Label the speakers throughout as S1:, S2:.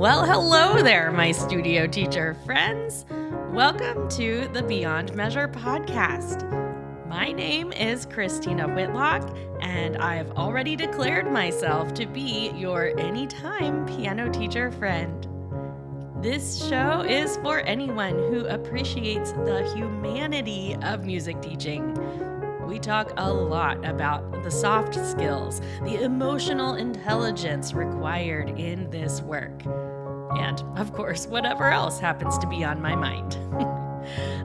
S1: Well, hello there, my studio teacher friends. Welcome to the Beyond Measure podcast. My name is Christina Whitlock, and I've already declared myself to be your anytime piano teacher friend. This show is for anyone who appreciates the humanity of music teaching. We talk a lot about the soft skills, the emotional intelligence required in this work. And, of course, whatever else happens to be on my mind.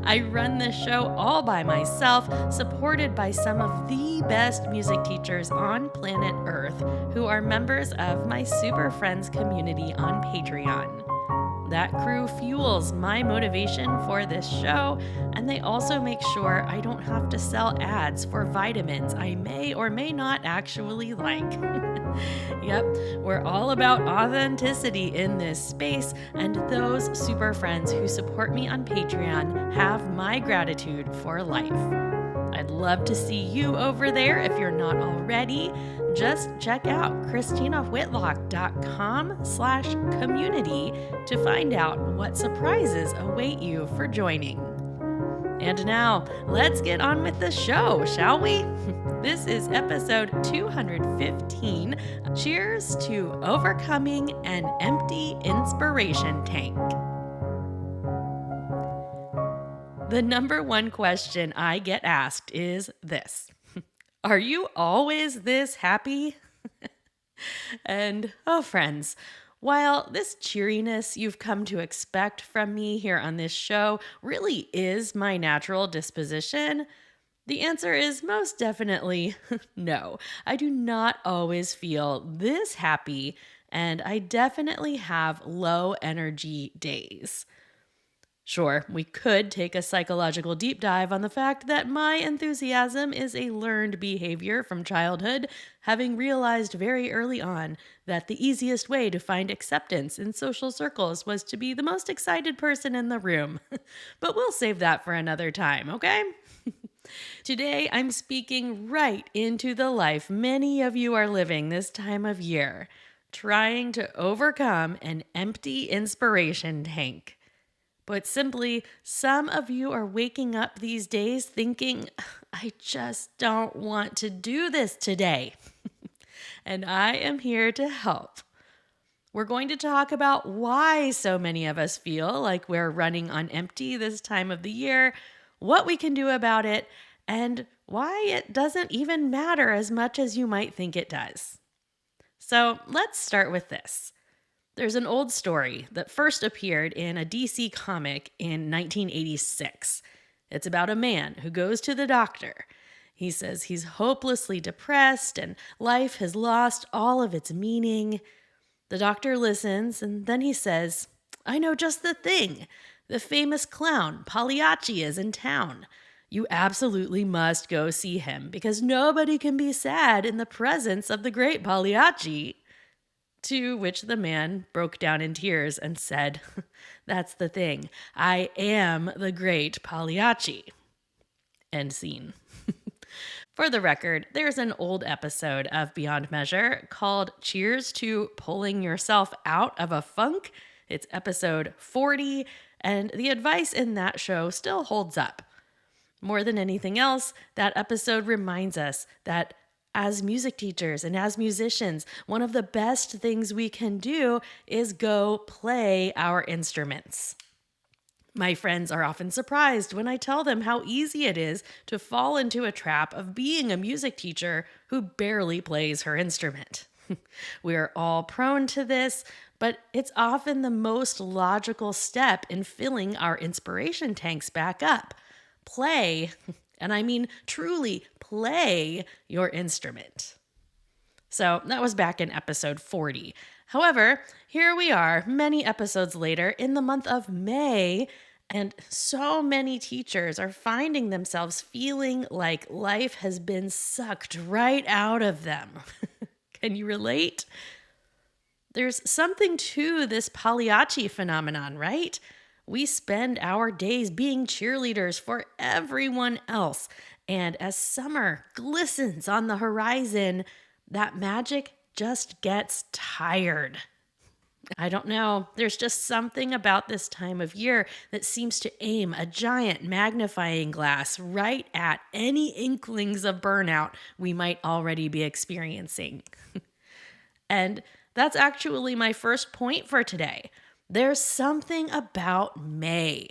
S1: I run this show all by myself, supported by some of the best music teachers on planet Earth who are members of my Super Friends community on Patreon. That crew fuels my motivation for this show, and they also make sure I don't have to sell ads for vitamins I may or may not actually like. Yep, we're all about authenticity in this space, and those super friends who support me on Patreon have my gratitude for life. I'd love to see you over there if you're not already. Just check out ChristinaWhitlock.com/community to find out what surprises await you for joining. And now, let's get on with the show, shall we? This is episode 215. Cheers to overcoming an empty inspiration tank. The number one question I get asked is this: are you always this happy? And, oh, friends, while this cheeriness you've come to expect from me here on this show really is my natural disposition, the answer is most definitely no. I do not always feel this happy, and I definitely have low energy days. Sure, we could take a psychological deep dive on the fact that my enthusiasm is a learned behavior from childhood, having realized very early on that the easiest way to find acceptance in social circles was to be the most excited person in the room. But we'll save that for another time, okay? Today, I'm speaking right into the life many of you are living this time of year, trying to overcome an empty inspiration tank. But simply, some of you are waking up these days thinking, I just don't want to do this today. And I am here to help. We're going to talk about why so many of us feel like we're running on empty this time of the year, what we can do about it, and why it doesn't even matter as much as you might think it does. So let's start with this. There's an old story that first appeared in a DC comic in 1986. It's about a man who goes to the doctor. He says he's hopelessly depressed and life has lost all of its meaning. The doctor listens and then he says, I know just the thing. The famous clown Pagliacci is in town. You absolutely must go see him because nobody can be sad in the presence of the great Pagliacci. To which the man broke down in tears and said, that's the thing. I am the great Pagliacci. End scene. For the record, there's an old episode of Beyond Measure called Cheers to Pulling Yourself Out of a Funk. It's episode 40, and the advice in that show still holds up. More than anything else, that episode reminds us that as music teachers and as musicians, one of the best things we can do is go play our instruments. My friends are often surprised when I tell them how easy it is to fall into a trap of being a music teacher who barely plays her instrument. We are all prone to this, but it's often the most logical step in filling our inspiration tanks back up. Play, and I mean truly play your instrument. So that was back in episode 40. However, here we are many episodes later in the month of May, and so many teachers are finding themselves feeling like life has been sucked right out of them. Can you relate? There's something to this Pagliacci phenomenon, right? We spend our days being cheerleaders for everyone else. And as summer glistens on the horizon, that magic just gets tired. I don't know. There's just something about this time of year that seems to aim a giant magnifying glass right at any inklings of burnout we might already be experiencing. And that's actually my first point for today. There's something about May.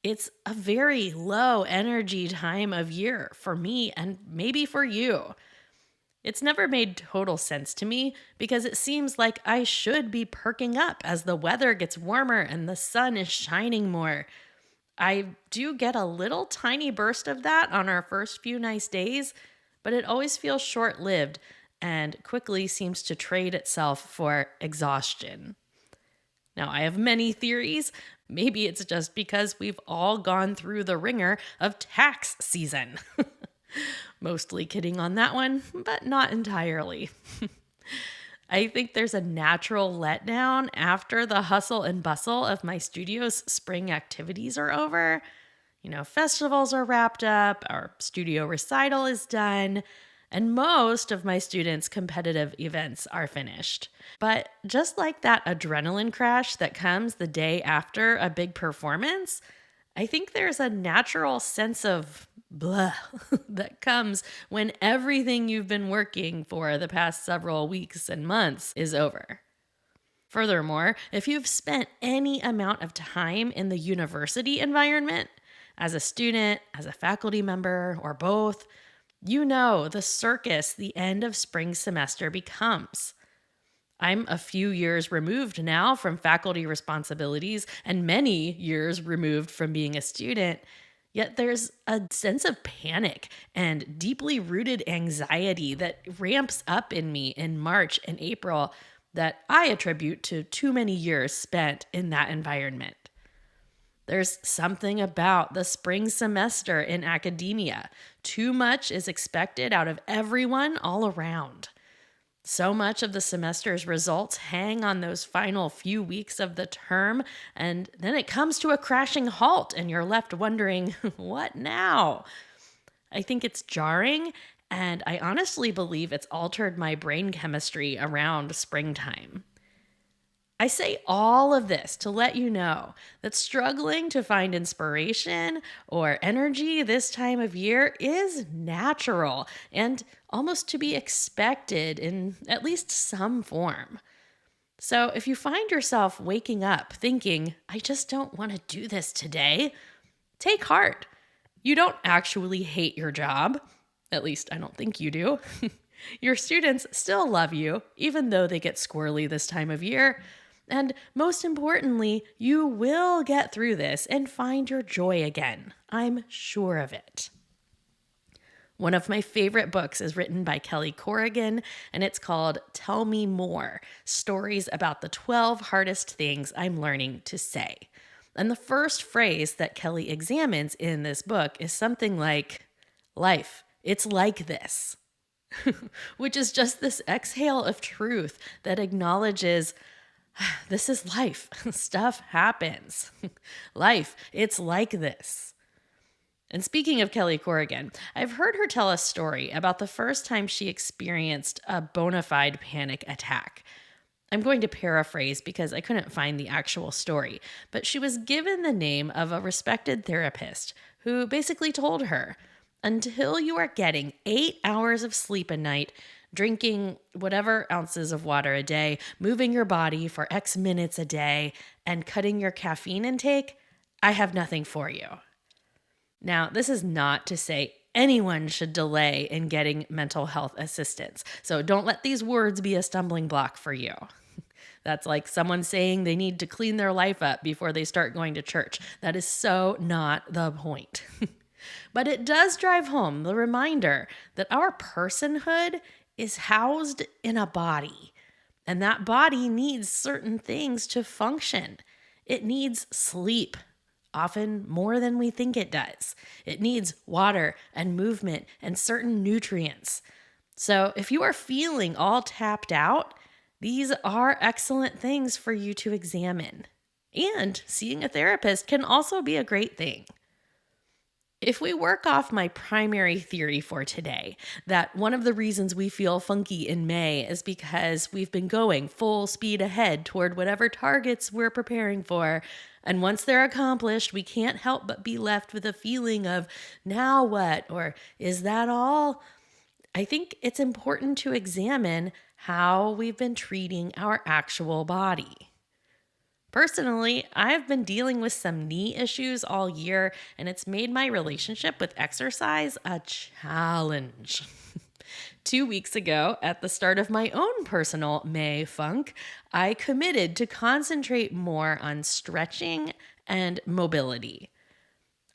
S1: It's a very low energy time of year for me and maybe for you. It's never made total sense to me because it seems like I should be perking up as the weather gets warmer and the sun is shining more. I do get a little tiny burst of that on our first few nice days, but it always feels short lived and quickly seems to trade itself for exhaustion. Now, I have many theories. Maybe it's just because we've all gone through the ringer of tax season. Mostly kidding on that one, but not entirely. I think there's a natural letdown after the hustle and bustle of my studio's spring activities are over. Festivals are wrapped up, our studio recital is done, and most of my students' competitive events are finished. But just like that adrenaline crash that comes the day after a big performance, I think there's a natural sense of blah that comes when everything you've been working for the past several weeks and months is over. Furthermore, if you've spent any amount of time in the university environment, as a student, as a faculty member, or both, you know the circus the end of spring semester becomes. I'm a few years removed now from faculty responsibilities and many years removed from being a student, yet there's a sense of panic and deeply rooted anxiety that ramps up in me in March and April that I attribute to too many years spent in that environment. There's something about the spring semester in academia. Too much is expected out of everyone all around. So much of the semester's results hang on those final few weeks of the term, and then it comes to a crashing halt, and you're left wondering, what now? I think it's jarring, and I honestly believe it's altered my brain chemistry around springtime. I say all of this to let you know that struggling to find inspiration or energy this time of year is natural and almost to be expected in at least some form. So if you find yourself waking up thinking, I just don't want to do this today, take heart. You don't actually hate your job. At least I don't think you do. Your students still love you, even though they get squirrely this time of year. And most importantly, you will get through this and find your joy again. I'm sure of it. One of my favorite books is written by Kelly Corrigan, and it's called Tell Me More, Stories About the 12 Hardest Things I'm Learning to Say. And the first phrase that Kelly examines in this book is something like, life, it's like this, which is just this exhale of truth that acknowledges this is life. Stuff happens. Life, it's like this. And speaking of Kelly Corrigan, I've heard her tell a story about the first time she experienced a bona fide panic attack. I'm going to paraphrase because I couldn't find the actual story, but she was given the name of a respected therapist who basically told her, until you are getting 8 hours of sleep a night, drinking whatever ounces of water a day, moving your body for X minutes a day, and cutting your caffeine intake, I have nothing for you. Now, this is not to say anyone should delay in getting mental health assistance. So don't let these words be a stumbling block for you. That's like someone saying they need to clean their life up before they start going to church. That is so not the point. But it does drive home the reminder that our personhood is housed in a body, and that body needs certain things to function. It needs sleep, often more than we think it does. It needs water and movement and certain nutrients. So if you are feeling all tapped out, these are excellent things for you to examine. And seeing a therapist can also be a great thing. If we work off my primary theory for today, that one of the reasons we feel funky in May is because we've been going full speed ahead toward whatever targets we're preparing for. And once they're accomplished, we can't help but be left with a feeling of, now what? Or is that all? I think it's important to examine how we've been treating our actual body. Personally, I've been dealing with some knee issues all year, and it's made my relationship with exercise a challenge. 2 weeks ago, at the start of my own personal May funk, I committed to concentrate more on stretching and mobility.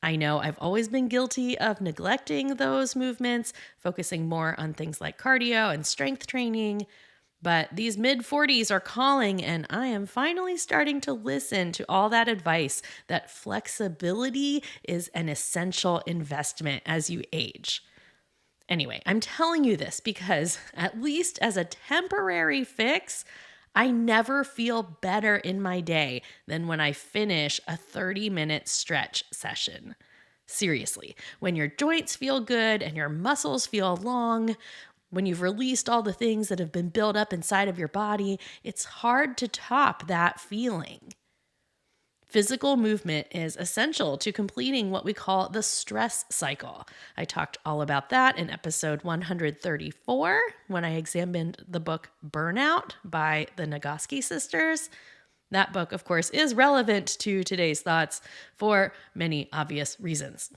S1: I know I've always been guilty of neglecting those movements, focusing more on things like cardio and strength training. But these mid 40s are calling, and I am finally starting to listen to all that advice that flexibility is an essential investment as you age. Anyway, I'm telling you this because, at least as a temporary fix, I never feel better in my day than when I finish a 30-minute stretch session. Seriously, when your joints feel good and your muscles feel long, when you've released all the things that have been built up inside of your body, it's hard to top that feeling. Physical movement is essential to completing what we call the stress cycle. I talked all about that in episode 134 when I examined the book Burnout by the Nagoski sisters. That book, of course, is relevant to today's thoughts for many obvious reasons.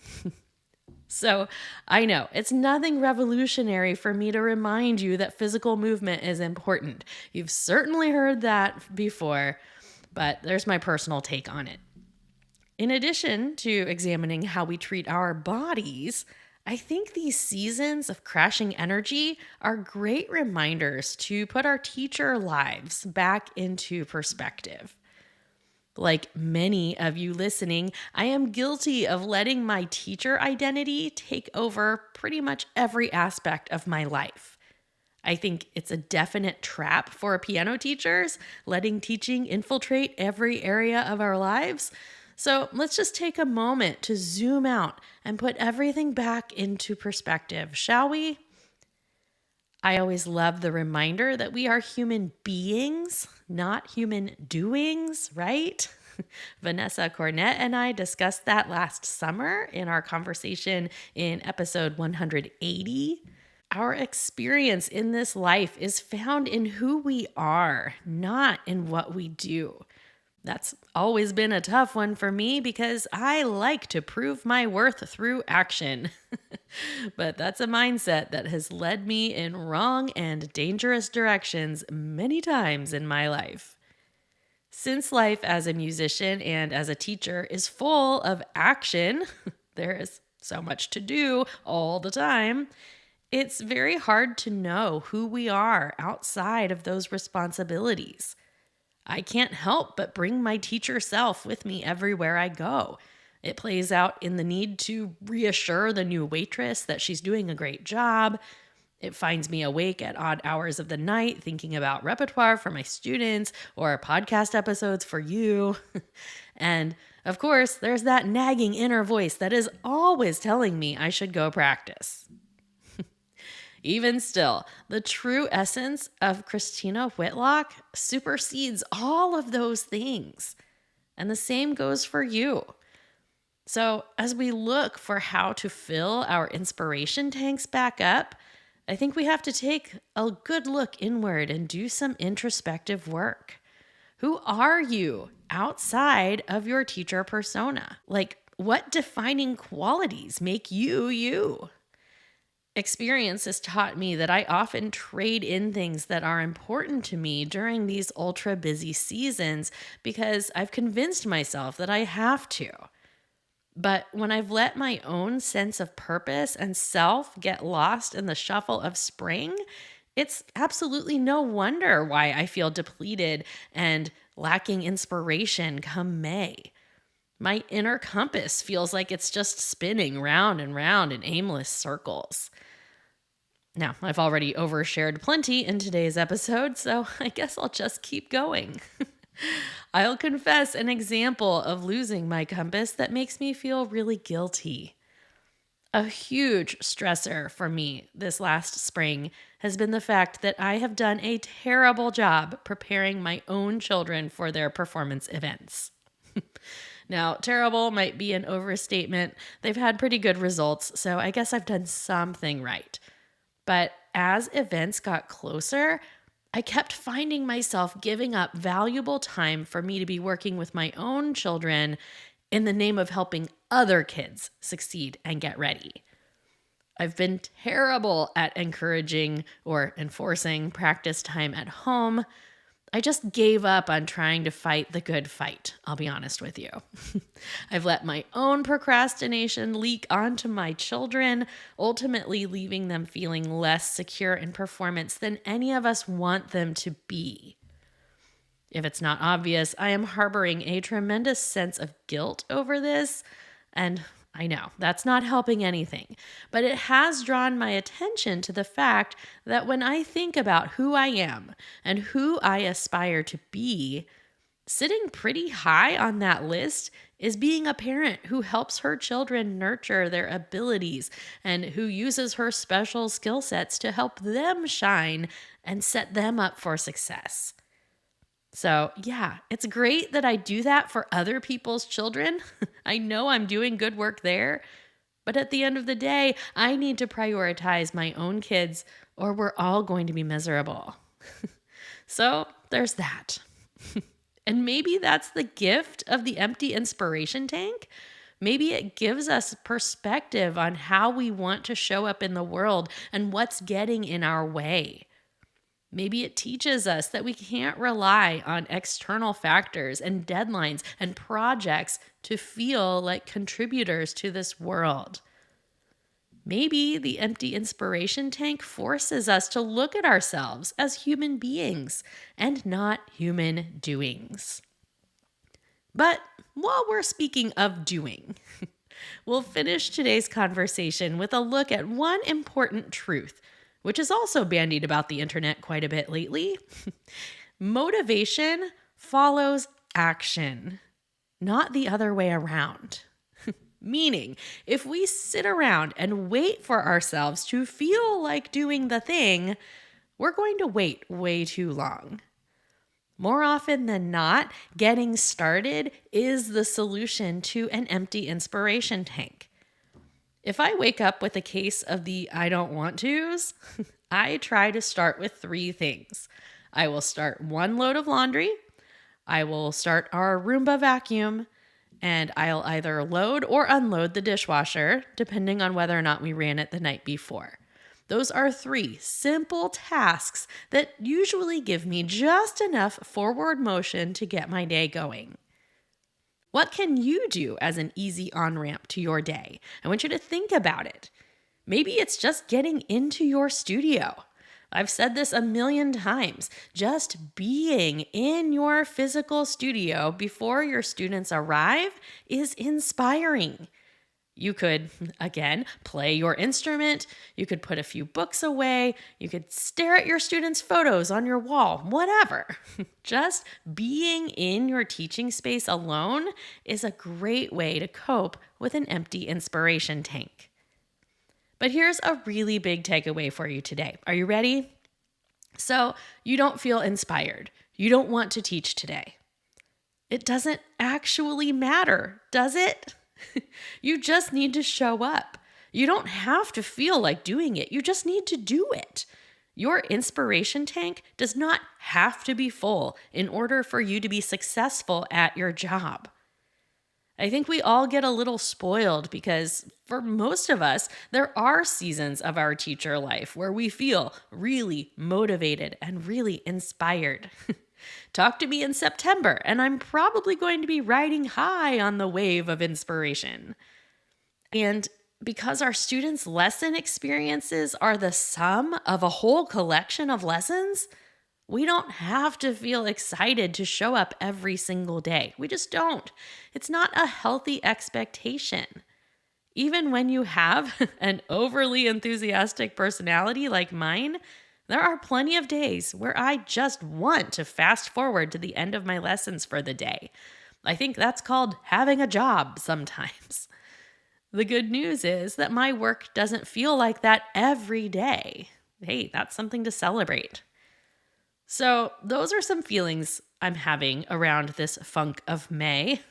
S1: So I know it's nothing revolutionary for me to remind you that physical movement is important. You've certainly heard that before, but there's my personal take on it. In addition to examining how we treat our bodies, I think these seasons of crashing energy are great reminders to put our teacher lives back into perspective. Like many of you listening, I am guilty of letting my teacher identity take over pretty much every aspect of my life. I think it's a definite trap for piano teachers, letting teaching infiltrate every area of our lives. So let's just take a moment to zoom out and put everything back into perspective, shall we? I always love the reminder that we are human beings, not human doings, right? Vanessa Cornett and I discussed that last summer in our conversation in episode 180. Our experience in this life is found in who we are, not in what we do. That's always been a tough one for me because I like to prove my worth through action. But that's a mindset that has led me in wrong and dangerous directions many times in my life. Since life as a musician and as a teacher is full of action, there is so much to do all the time. It's very hard to know who we are outside of those responsibilities. I can't help but bring my teacher self with me everywhere I go. It plays out in the need to reassure the new waitress that she's doing a great job. It finds me awake at odd hours of the night thinking about repertoire for my students or podcast episodes for you. And of course, there's that nagging inner voice that is always telling me I should go practice. Even still, the true essence of Christina Whitlock supersedes all of those things. And the same goes for you. So as we look for how to fill our inspiration tanks back up, I think we have to take a good look inward and do some introspective work. Who are you outside of your teacher persona? Like, what defining qualities make you you? Experience has taught me that I often trade in things that are important to me during these ultra busy seasons because I've convinced myself that I have to. But when I've let my own sense of purpose and self get lost in the shuffle of spring, it's absolutely no wonder why I feel depleted and lacking inspiration come May. My inner compass feels like it's just spinning round and round in aimless circles. Now, I've already overshared plenty in today's episode, so I guess I'll just keep going. I'll confess an example of losing my compass that makes me feel really guilty. A huge stressor for me this last spring has been the fact that I have done a terrible job preparing my own children for their performance events. Now, terrible might be an overstatement. They've had pretty good results, so I guess I've done something right. But as events got closer, I kept finding myself giving up valuable time for me to be working with my own children in the name of helping other kids succeed and get ready. I've been terrible at encouraging or enforcing practice time at home. I just gave up on trying to fight the good fight, I'll be honest with you. I've let my own procrastination leak onto my children, ultimately leaving them feeling less secure in performance than any of us want them to be. If it's not obvious, I am harboring a tremendous sense of guilt over this, and I know that's not helping anything, but it has drawn my attention to the fact that when I think about who I am and who I aspire to be, sitting pretty high on that list is being a parent who helps her children nurture their abilities and who uses her special skill sets to help them shine and set them up for success. So, yeah, it's great that I do that for other people's children. I know I'm doing good work there. But at the end of the day, I need to prioritize my own kids or we're all going to be miserable. So, there's that. And maybe that's the gift of the empty inspiration tank. Maybe it gives us perspective on how we want to show up in the world and what's getting in our way. Maybe it teaches us that we can't rely on external factors and deadlines and projects to feel like contributors to this world. Maybe the empty inspiration tank forces us to look at ourselves as human beings and not human doings. But while we're speaking of doing, we'll finish today's conversation with a look at one important truth which is also bandied about the internet quite a bit lately. Motivation follows action, not the other way around. Meaning, if we sit around and wait for ourselves to feel like doing the thing, we're going to wait way too long. More often than not, getting started is the solution to an empty inspiration tank. If I wake up with a case of the I don't want to's, I try to start with 3 things. I will start one load of laundry, I will start our Roomba vacuum, and I'll either load or unload the dishwasher, depending on whether or not we ran it the night before. Those are 3 simple tasks that usually give me just enough forward motion to get my day going. What can you do as an easy on-ramp to your day? I want you to think about it. Maybe it's just getting into your studio. I've said this a million times. Just being in your physical studio before your students arrive is inspiring. You could, again, play your instrument. You could put a few books away. You could stare at your students' photos on your wall, whatever. Just being in your teaching space alone is a great way to cope with an empty inspiration tank. But here's a really big takeaway for you today. Are you ready? So you don't feel inspired. You don't want to teach today. It doesn't actually matter, does it? You just need to show up. You don't have to feel like doing it. You just need to do it. Your inspiration tank does not have to be full in order for you to be successful at your job. I think we all get a little spoiled because for most of us, there are seasons of our teacher life where we feel really motivated and really inspired. Talk to me in September, and I'm probably going to be riding high on the wave of inspiration. And because our students' lesson experiences are the sum of a whole collection of lessons, we don't have to feel excited to show up every single day. We just don't. It's not a healthy expectation. Even when you have an overly enthusiastic personality like mine, there are plenty of days where I just want to fast forward to the end of my lessons for the day. I think that's called having a job sometimes. The good news is that my work doesn't feel like that every day. Hey, that's something to celebrate. So, those are some feelings I'm having around this funk of May.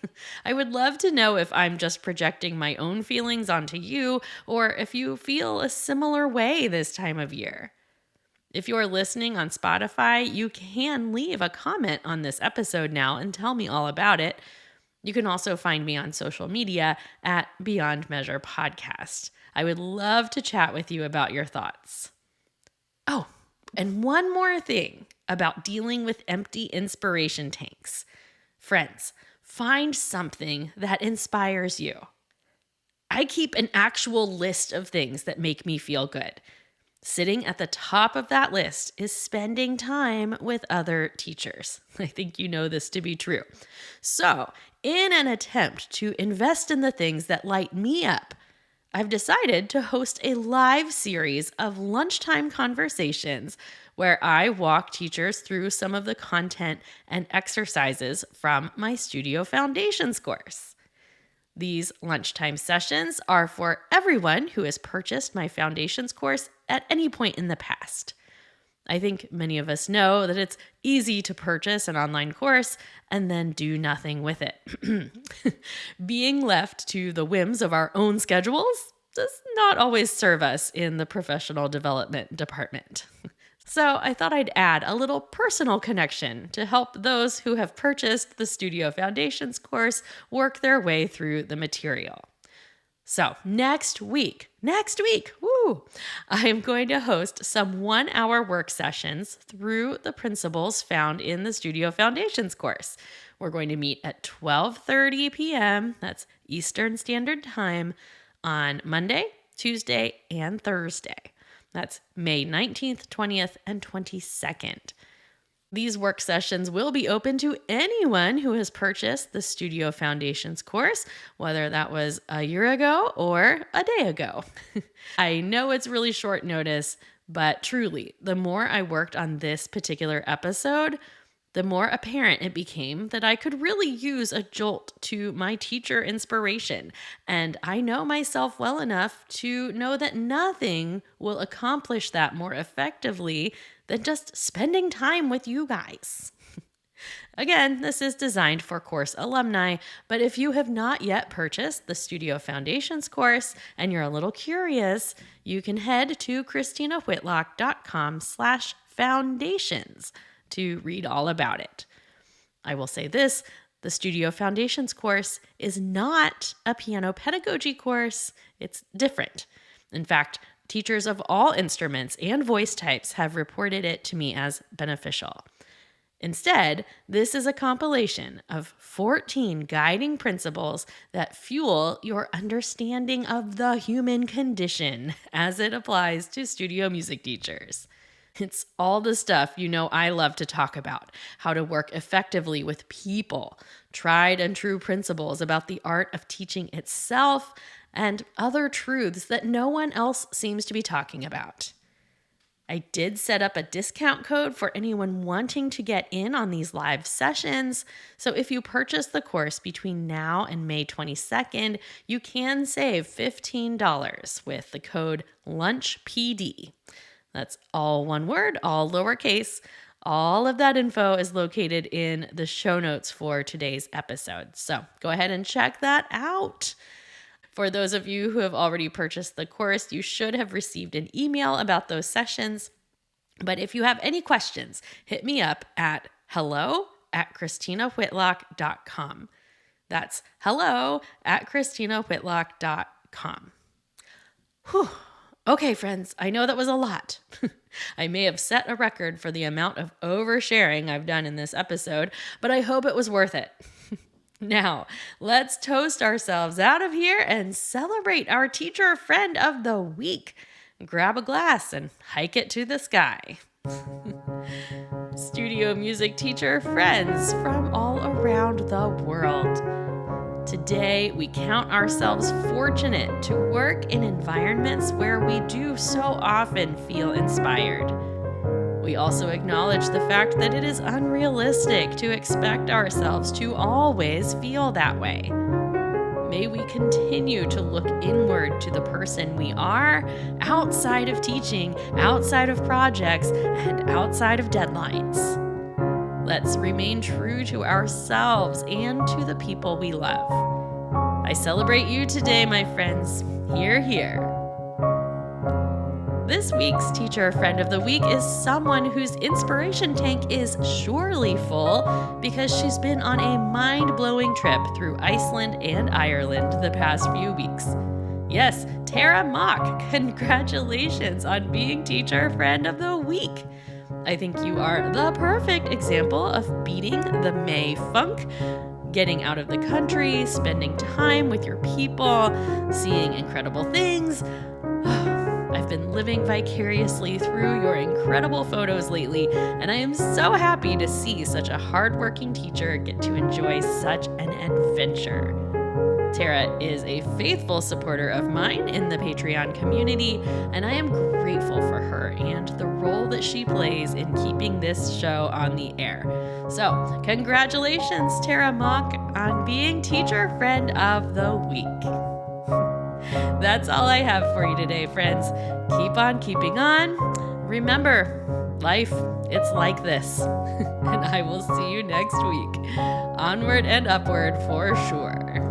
S1: I would love to know if I'm just projecting my own feelings onto you, or if you feel a similar way this time of year. If you're listening on Spotify, you can leave a comment on this episode now and tell me all about it. You can also find me on social media at Beyond Measure Podcast. I would love to chat with you about your thoughts. Oh, and one more thing about dealing with empty inspiration tanks. Friends, find something that inspires you. I keep an actual list of things that make me feel good. Sitting at the top of that list is spending time with other teachers. I think you know this to be true. So, in an attempt to invest in the things that light me up, I've decided to host a live series of lunchtime conversations where I walk teachers through some of the content and exercises from my Studio Foundations course. These lunchtime sessions are for everyone who has purchased my Foundations course at any point in the past. I think many of us know that it's easy to purchase an online course and then do nothing with it. Being left to the whims of our own schedules does not always serve us in the professional development department. So I thought I'd add a little personal connection to help those who have purchased the Studio Foundations course work their way through the material. So next week, I am going to host some 1-hour work sessions through the principles found in the Studio Foundations course. We're going to meet at 12:30 p.m., that's Eastern Standard Time, on Monday, Tuesday, and Thursday. That's May 19th, 20th, and 22nd. These work sessions will be open to anyone who has purchased the Studio Foundations course, whether that was a year ago or a day ago. I know it's really short notice, but truly, the more I worked on this particular episode, the more apparent it became that I could really use a jolt to my teacher inspiration. And I know myself well enough to know that nothing will accomplish that more effectively than just spending time with you guys. Again, this is designed for course alumni, but if you have not yet purchased the Studio Foundations course and you're a little curious, you can head to christinawhitlock.com/foundations to read all about it. I will say this, the Studio Foundations course is not a piano pedagogy course. It's different. In fact, teachers of all instruments and voice types have reported it to me as beneficial. Instead, this is a compilation of 14 guiding principles that fuel your understanding of the human condition as it applies to studio music teachers. It's all the stuff you know I love to talk about, how to work effectively with people, tried and true principles about the art of teaching itself, and other truths that no one else seems to be talking about. I did set up a discount code for anyone wanting to get in on these live sessions. So if you purchase the course between now and May 22nd, you can save $15 with the code LUNCHPD. That's all one word, all lowercase. All of that info is located in the show notes for today's episode. So go ahead and check that out. For those of you who have already purchased the course, you should have received an email about those sessions. But if you have any questions, hit me up at hello@christinawhitlock.com. That's hello@christinawhitlock.com. Whew. Okay, friends, I know that was a lot. I may have set a record for the amount of oversharing I've done in this episode, but I hope it was worth it. Now, let's toast ourselves out of here and celebrate our teacher friend of the week. Grab a glass and hike it to the sky. Studio music teacher friends from all around the world. Today, we count ourselves fortunate to work in environments where we do so often feel inspired. We also acknowledge the fact that it is unrealistic to expect ourselves to always feel that way. May we continue to look inward to the person we are outside of teaching, outside of projects, and outside of deadlines. Let's remain true to ourselves and to the people we love. I celebrate you today, my friends. Hear, hear. This week's Teacher Friend of the Week is someone whose inspiration tank is surely full because she's been on a mind-blowing trip through Iceland and Ireland the past few weeks. Yes, Tara Mock, congratulations on being Teacher Friend of the Week. I think you are the perfect example of beating the May funk, getting out of the country, spending time with your people, seeing incredible things. I've been living vicariously through your incredible photos lately, and I am so happy to see such a hardworking teacher get to enjoy such an adventure. Tara is a faithful supporter of mine in the Patreon community, and I am grateful for her and the role that she plays in keeping this show on the air. So, congratulations, Tara Mock, on being Teacher Friend of the Week. That's all I have for you today, friends. Keep on keeping on. Remember, life, it's like this. And I will see you next week. Onward and upward for sure.